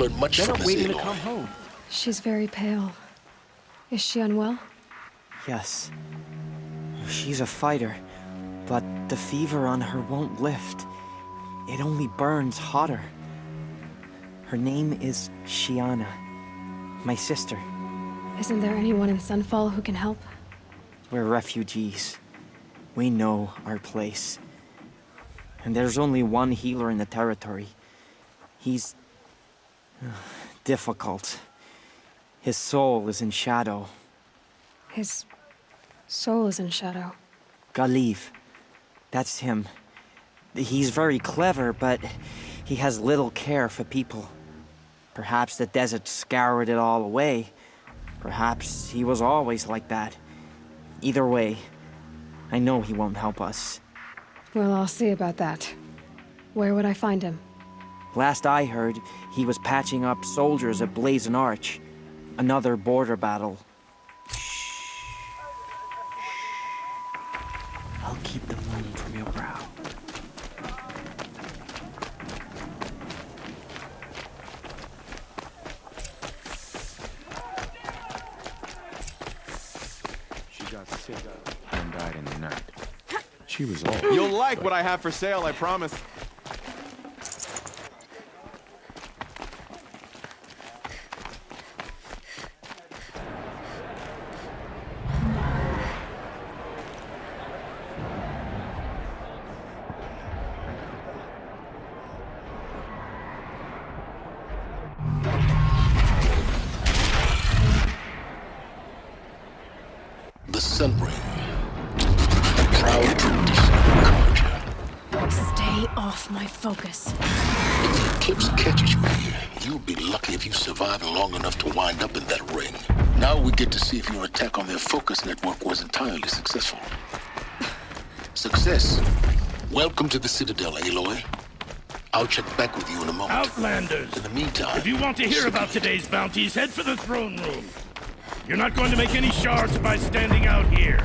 learn much They're from not Miss waiting to Aloy. come home. She's very pale. Is she unwell? Yes. She's a fighter, but the fever on her won't lift. It only burns hotter. Her name is Shiana, my sister. Isn't there anyone in Sunfall who can help? We're refugees. We know our place. And there's only one healer in the territory. He's difficult. His soul is in shadow. His soul is in shadow. Galiv. That's him. He's very clever, but he has little care for people. Perhaps the desert scoured it all away. Perhaps he was always like that. Either way, I know he won't help us. Well, I'll see about that. Where would I find him? Last I heard, he was patching up soldiers at Blazon Arch. Another border battle. I'll keep the moon from your brow. She got sick and died in the night. She was all... You'll like what I have for sale, I promise. The Sun Ring. A proud tradition of Carja. Stay off my focus. If the eclipse catches you here, you'll be lucky if you survive long enough to wind up in that ring. Now we get to see if your attack on their focus network was entirely successful. Success. Welcome to the Citadel, Aloy. I'll check back with you in a moment. Outlanders! In the meantime... If you want to hear about today's bounties, head for the throne room. You're not going to make any shards by standing out here.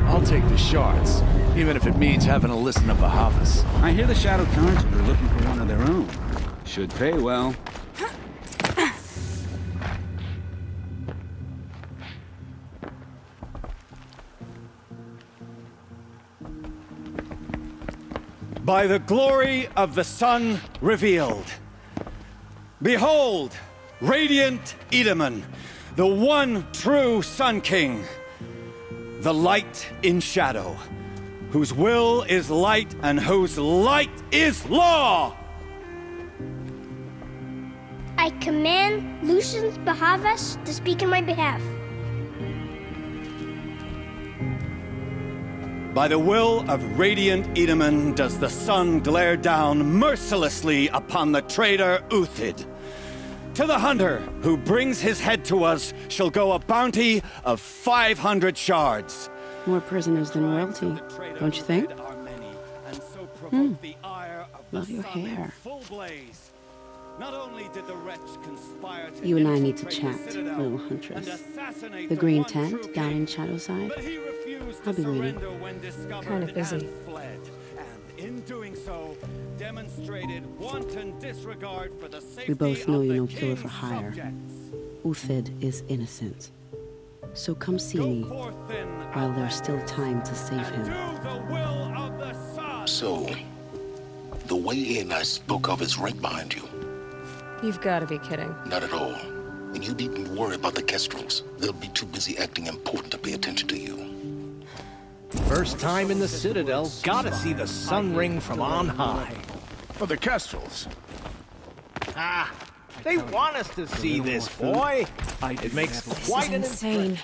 I'll take the shards, even if it means having to listen to Bahavas. I hear the Shadow Council are looking for one of their own. Should pay well. By the glory of the sun revealed. Behold, radiant Edaman, the one true Sun King. The light in shadow, whose will is light and whose light is law! I command Lucius Bahavas to speak in my behalf. By the will of radiant Edaman does the sun glare down mercilessly upon the traitor Uthid. To the hunter who brings his head to us shall go a bounty of 500 shards. More prisoners than royalty, don't you think? Love your hair. You and I need to chat, little huntress. The green tent down in Shadowside. I'll be waiting. Kind of busy. In doing so, demonstrated wanton disregard for the safety We both know you're no of the killer for king's hire. subjects. Uthid is innocent. So come see me while there's still time to save him. Do the will of the sun. So, the way in I spoke of is right behind you. You've got to be kidding. Not at all. And you needn't worry about the Kestrels. They'll be too busy acting important to pay attention to you. First time in the Citadel, gotta see the sun ring from on high. Oh, the Kestrels. Ah, they want us to see this, boy. It makes This quite is an insane.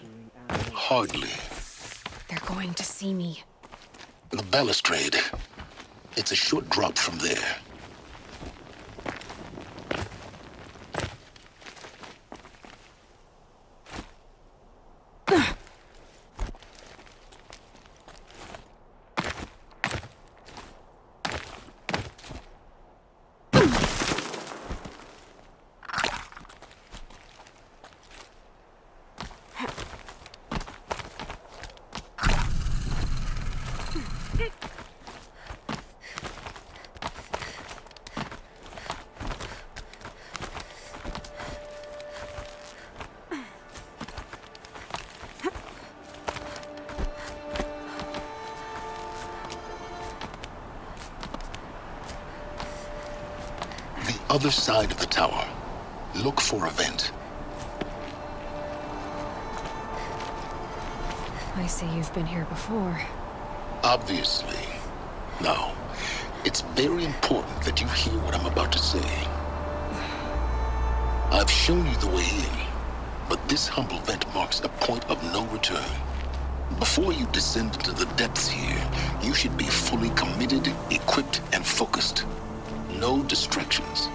Hardly. They're going to see me. The balustrade. It's a short drop from there. Other side of the tower. Look for a vent. I see you've been here before. Obviously. Now, it's very important that you hear what I'm about to say. I've shown you the way in, but this humble vent marks a point of no return. Before you descend into the depths here, you should be fully committed, equipped, and focused. No distractions.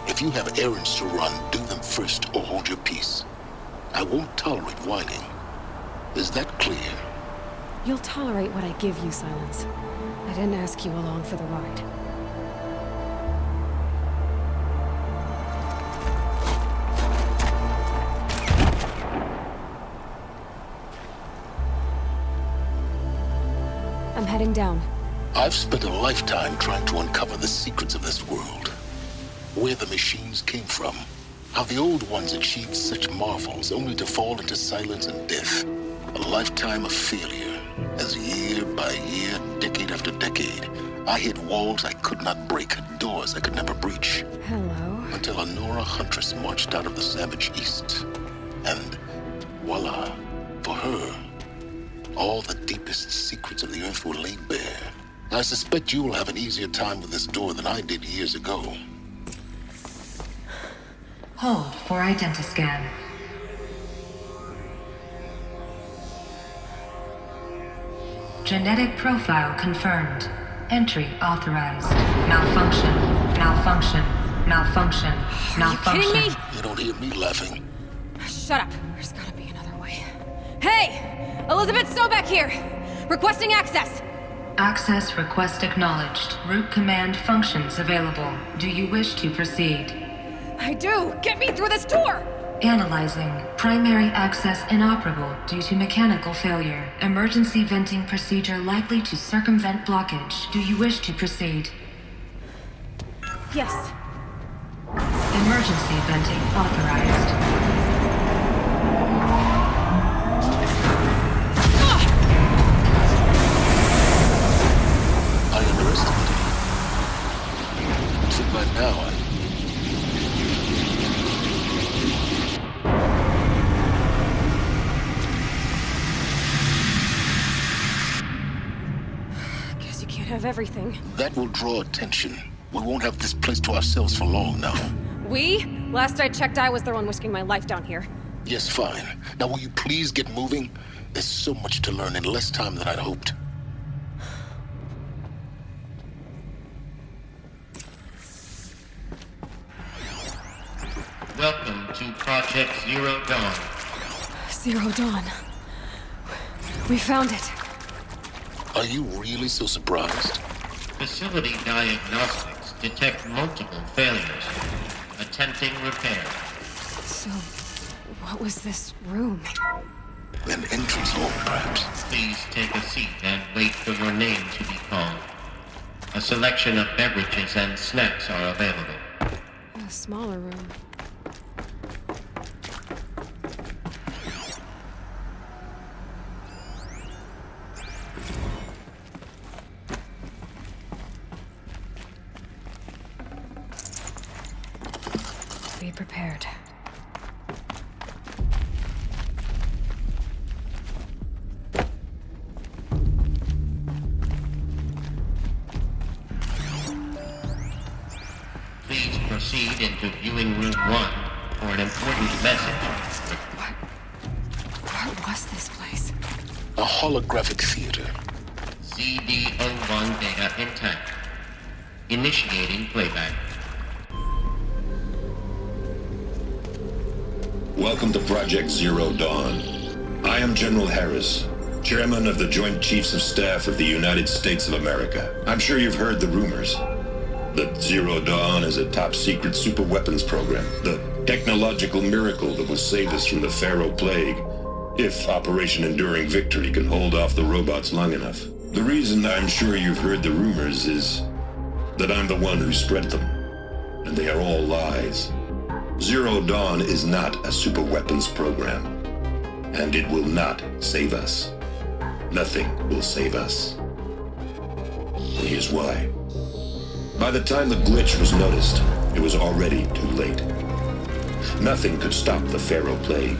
If you have errands to run, do them first or hold your peace. I won't tolerate whining. Is that clear? You'll tolerate what I give you, Silence. I didn't ask you along for the ride. I'm heading down. I've spent a lifetime trying to uncover the secrets of this world. Where the machines came from. How the old ones achieved such marvels only to fall into silence and death. A lifetime of failure, as year by year, decade after decade, I hit walls I could not break, doors I could never breach. Hello. Until a Nora huntress marched out of the savage east. And voila, for her, all the deepest secrets of the earth were laid bare. I suspect you will have an easier time with this door than I did years ago. Hold for identiscan. Genetic profile confirmed. Entry authorized. Malfunction. Malfunction. Malfunction. Malfunction. Are you kidding me? You don't hear me laughing. Shut up. There's gotta be another way. Hey! Elizabeth Sobek here! Requesting access! Access request acknowledged. Root command functions available. Do you wish to proceed? I do! Get me through this door! Analyzing. Primary access inoperable due to mechanical failure. Emergency venting procedure likely to circumvent blockage. Do you wish to proceed? Yes. Emergency venting authorized. I underestimated you. So by now, Guess you can't have everything. that will draw attention. We won't have this place to ourselves for long now. We? Last I checked, I was the one risking my life down here. Yes, fine. Now will you please get moving? There's so much to learn in less time than I'd hoped. Welcome to Project Zero Dawn. Zero Dawn. We found it. Are you really so surprised? Facility diagnostics detect multiple failures. Attempting repair. So, what was this room? An entrance hall, perhaps. Please take a seat and wait for your name to be called. A selection of beverages and snacks are available. A smaller room. Be prepared. Please proceed into viewing room 1 for an important message. What was this place? A holographic theater. CD01 data intact. Initiating playback. Welcome to Project Zero Dawn. I am General Harris, Chairman of the Joint Chiefs of Staff of the United States of America. I'm sure you've heard the rumors that Zero Dawn is a top-secret superweapons program, the technological miracle that will save us from the Pharaoh Plague, if Operation Enduring Victory can hold off the robots long enough. The reason I'm sure you've heard the rumors is that I'm the one who spread them, and they are all lies. Zero Dawn is not a superweapons program, and it will not save us. Nothing will save us. And here's why. By the time the glitch was noticed, It was already too late. Nothing could stop the Pharaoh Plague.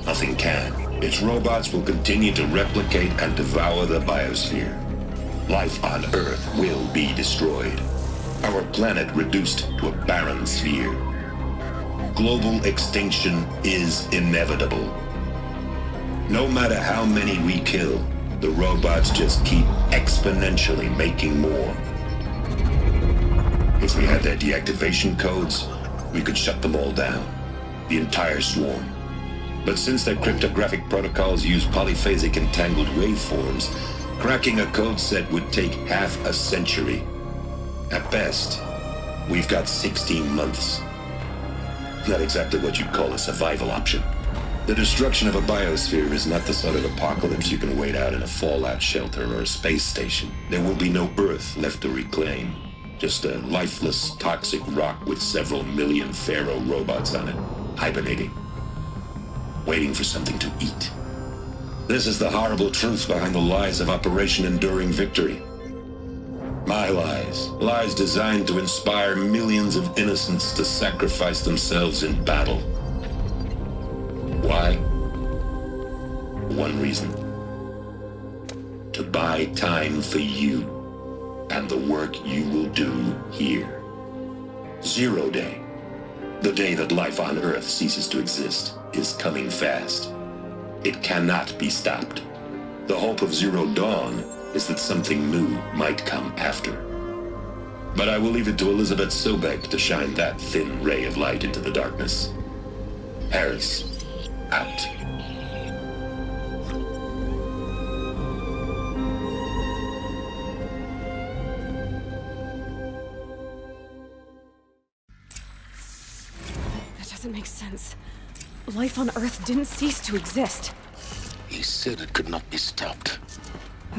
Nothing can. Its robots will continue to replicate and devour the biosphere. Life on Earth will be destroyed. Our planet reduced to a barren sphere. Global extinction is inevitable. No matter how many we kill, the robots just keep exponentially making more. If we had their deactivation codes, we could shut them all down. The entire swarm. But since their cryptographic protocols use polyphasic entangled waveforms, cracking a code set would take half a century. At best, we've got 16 months. Not exactly what you'd call a survival option. The destruction of a biosphere is not the sort of apocalypse you can wait out in a fallout shelter or a space station. There will be no Earth left to reclaim. Just a lifeless, toxic rock with several million Pharaoh robots on it, hibernating, waiting for something to eat. This is the horrible truth behind the lies of Operation Enduring Victory. My lies. Lies designed to inspire millions of innocents to sacrifice themselves in battle. Why? One reason. To buy time for you and the work you will do here. Zero Day, the day that life on Earth ceases to exist, is coming fast. It cannot be stopped. The hope of Zero Dawn is that something new might come after. But I will leave it to Elizabeth Sobek to shine that thin ray of light into the darkness. Harris, out. That doesn't make sense. Life on Earth didn't cease to exist. He said it could not be stopped.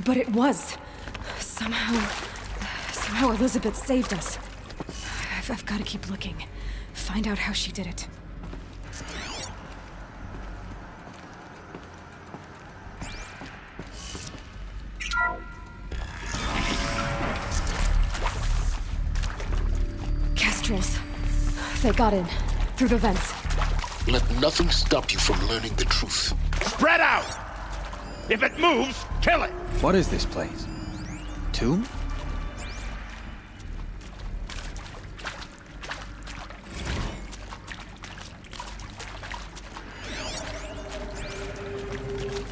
But it was. Somehow Elizabeth saved us. I've got to keep looking. Find out how she did it. Kestrels. They got in. Through the vents. Let nothing stop you from learning the truth. Spread out! If it moves, kill it! What is this place? Tomb?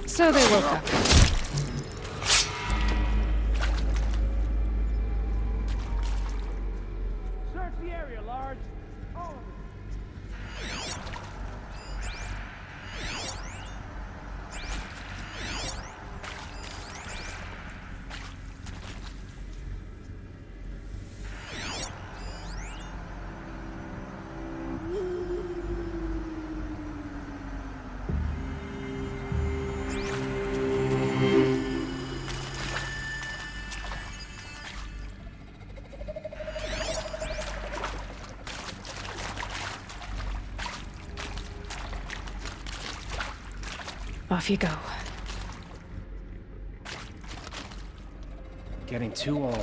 So they woke up. Search the area, Large. All of it. Off you go. Getting too old.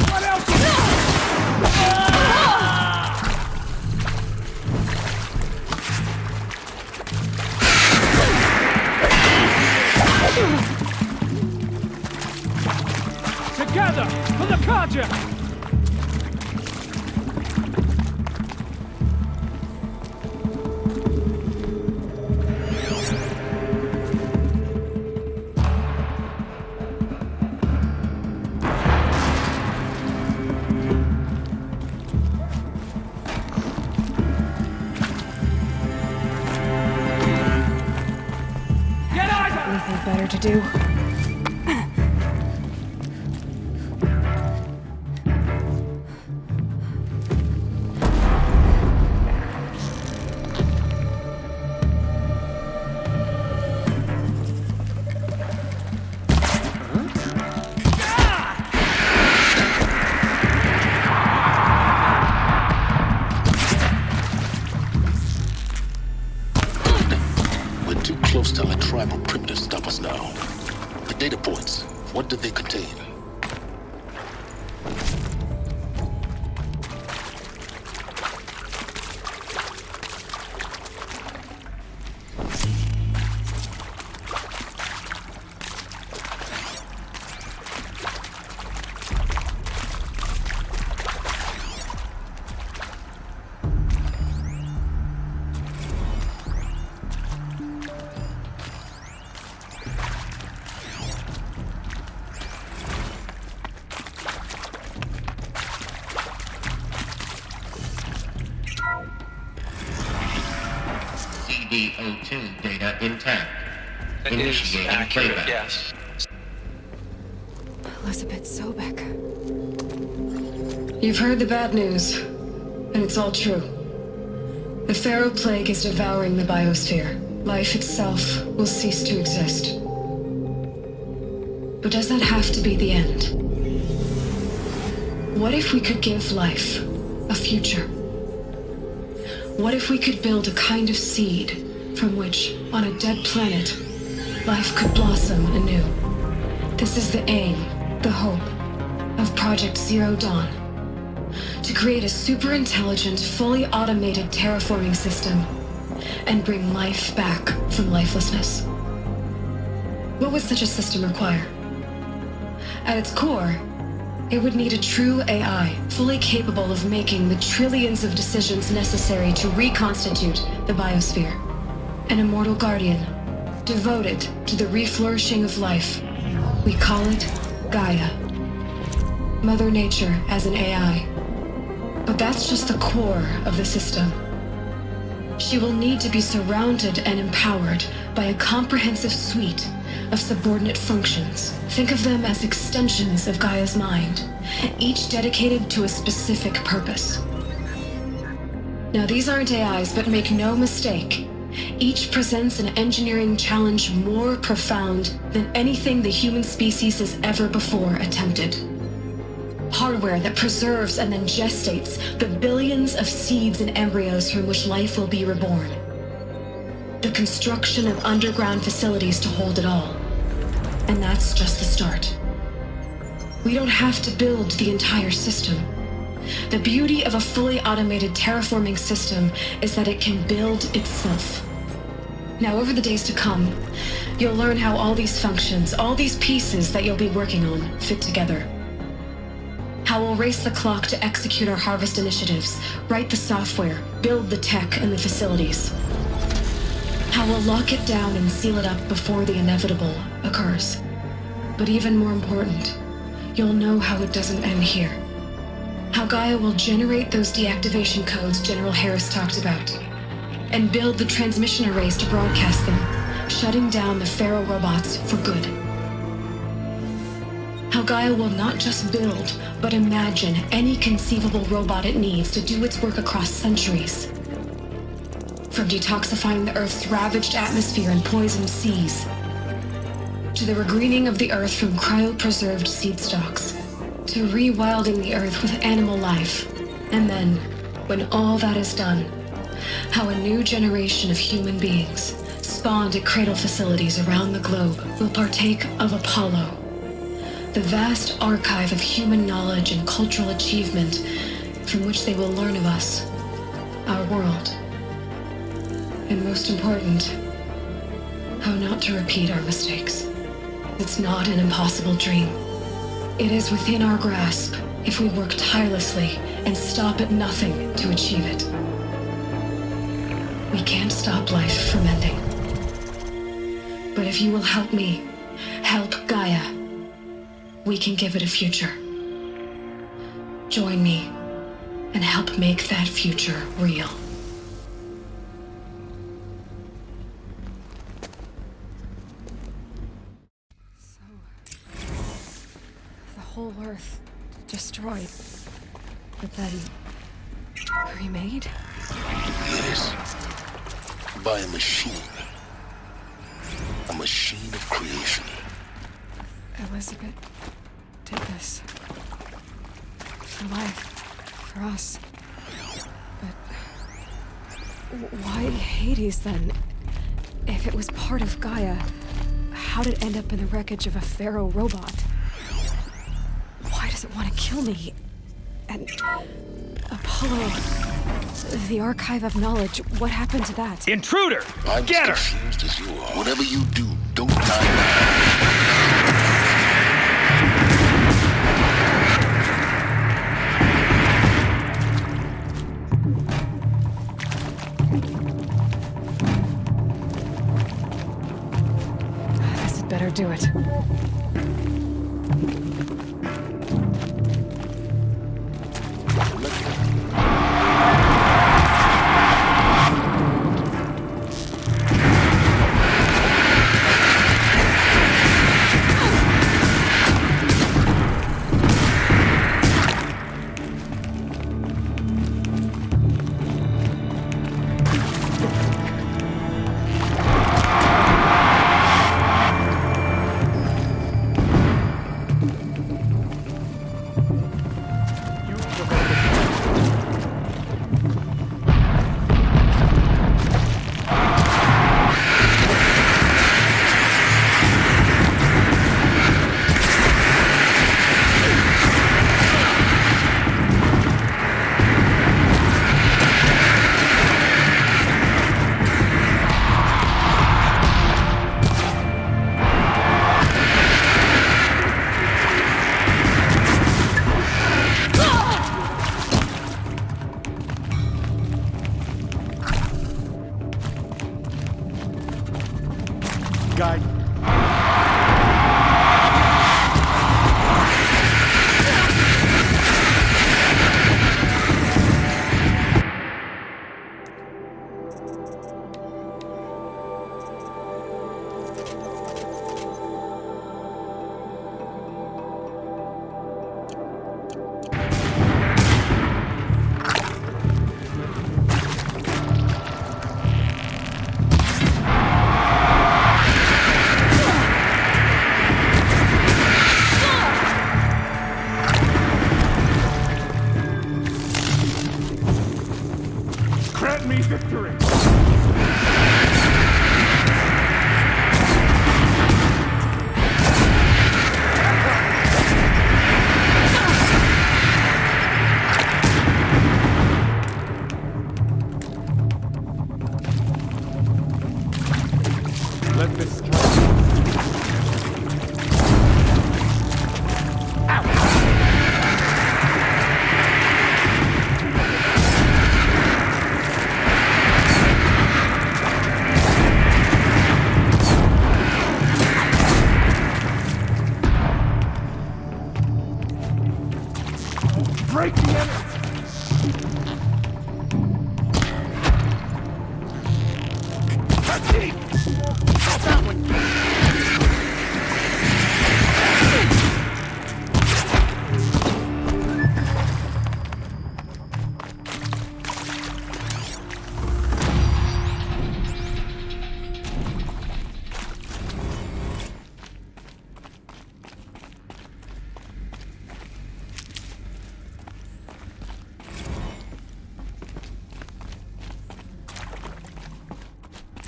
What else? Together for the project! Anything better to do? We're too close to let tribal primitives stop us now. The data points, what did they contain? CD02 data intact. Initiating playback. Yes. Elizabeth Sobek. You've heard the bad news, and it's all true. The Pharaoh Plague is devouring the biosphere. Life itself will cease to exist. But does that have to be the end? What if we could give life a future? What if we could build a kind of seed from which, on a dead planet, life could blossom anew? This is the aim, the hope, of Project Zero Dawn. To create a super-intelligent, fully automated terraforming system and bring life back from lifelessness. What would such a system require? At its core, it would need a true AI, fully capable of making the trillions of decisions necessary to reconstitute the biosphere. An immortal guardian, devoted to the reflourishing of life. We call it Gaia. Mother Nature as an AI. But that's just the core of the system. She will need to be surrounded and empowered by a comprehensive suite of subordinate functions. Think of them as extensions of Gaia's mind, each dedicated to a specific purpose. Now, these aren't AIs, but make no mistake, each presents an engineering challenge more profound than anything the human species has ever before attempted. Hardware that preserves and then gestates the billions of seeds and embryos from which life will be reborn. The construction of underground facilities to hold it all. And that's just the start. We don't have to build the entire system. The beauty of a fully automated terraforming system is that it can build itself. Now, over the days to come, you'll learn how all these functions, all these pieces that you'll be working on, fit together. How we'll race the clock to execute our harvest initiatives, write the software, build the tech and the facilities. How we'll lock it down and seal it up before the inevitable occurs. But even more important, you'll know how it doesn't end here. How Gaia will generate those deactivation codes General Harris talked about, and build the transmission arrays to broadcast them, shutting down the Pharaoh robots for good. How Gaia will not just build, but imagine any conceivable robot it needs to do its work across centuries. From detoxifying the Earth's ravaged atmosphere and poisoned seas, to the regreening of the Earth from cryopreserved seed stalks, to rewilding the Earth with animal life. And then, when all that is done, how a new generation of human beings, spawned at cradle facilities around the globe, will partake of Apollo, the vast archive of human knowledge and cultural achievement from which they will learn of us, our world. And most important, how not to repeat our mistakes. It's not an impossible dream. It is within our grasp if we work tirelessly and stop at nothing to achieve it. We can't stop life from ending. But if you will help me, help Gaia, we can give it a future. Join me and help make that future real. So, the whole Earth destroyed, but then remade? Yes. By a machine. A machine of creation. Elizabeth did this. For life. For us. But why Hades then? If it was part of Gaia, how how'd it end up in the wreckage of a Pharaoh robot? Why does it want to kill me? And Apollo, the Archive of Knowledge, what happened to that? Intruder! I'm Get as her! confused as you are. Whatever you do, don't die now. This had better do it.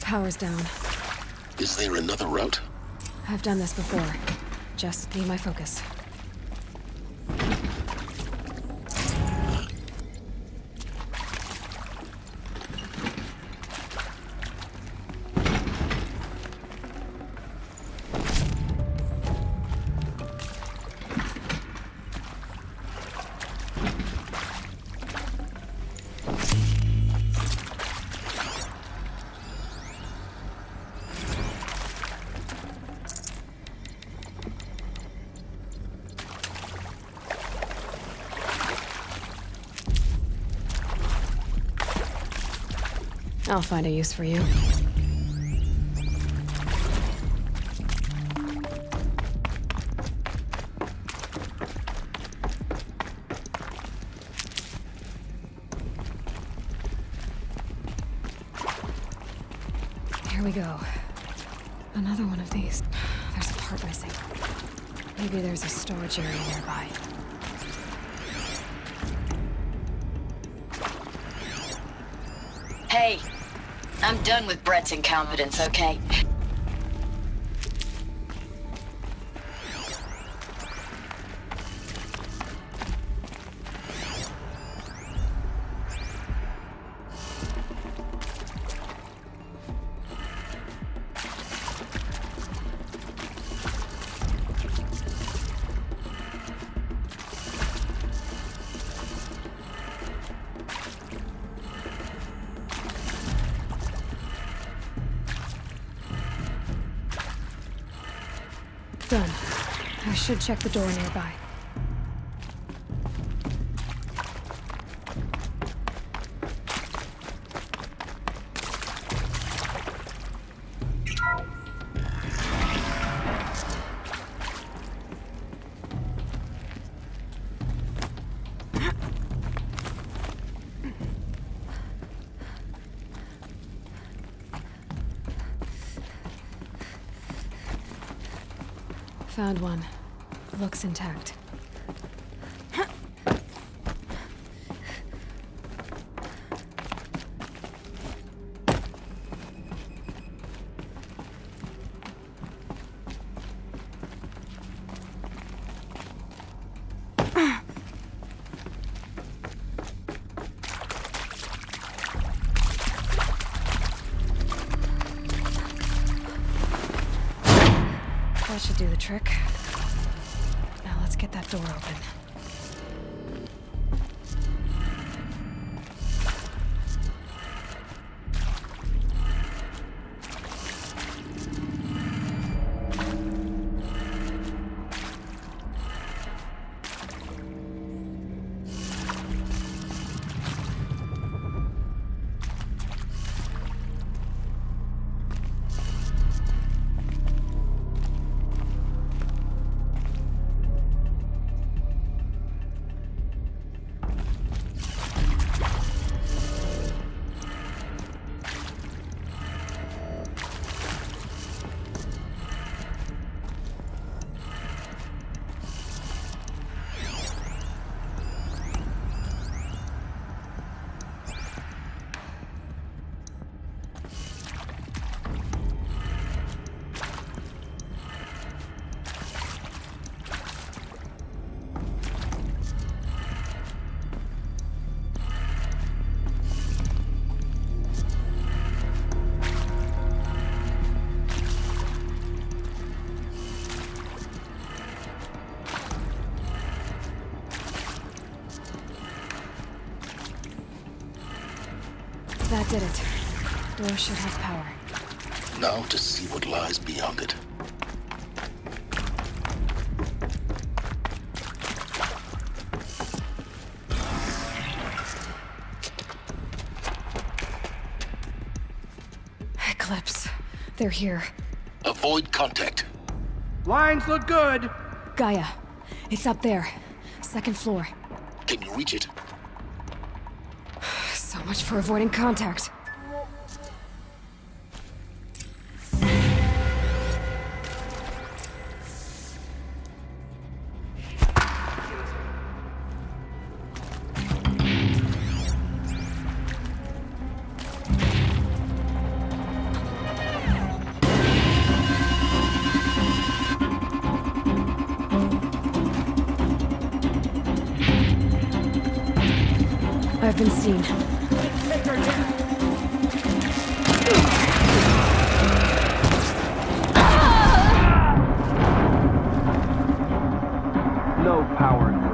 Power's down. Is there another route? I've done this before. Just need my focus. I'll find a use for you. Here we go. Another one of these. There's a part missing. Maybe there's a storage area nearby. Hey, I'm done with Brett's incompetence, okay? done. I should check the door nearby. Found one. Looks intact. That should do the trick. Now let's get that door open. That did it. Door should have power. Now to see what lies beyond it. Eclipse. They're here. Avoid contact. Lines look good. Gaia. It's up there. Second floor. Can you reach it? So much for avoiding contact. I've been seen. No power.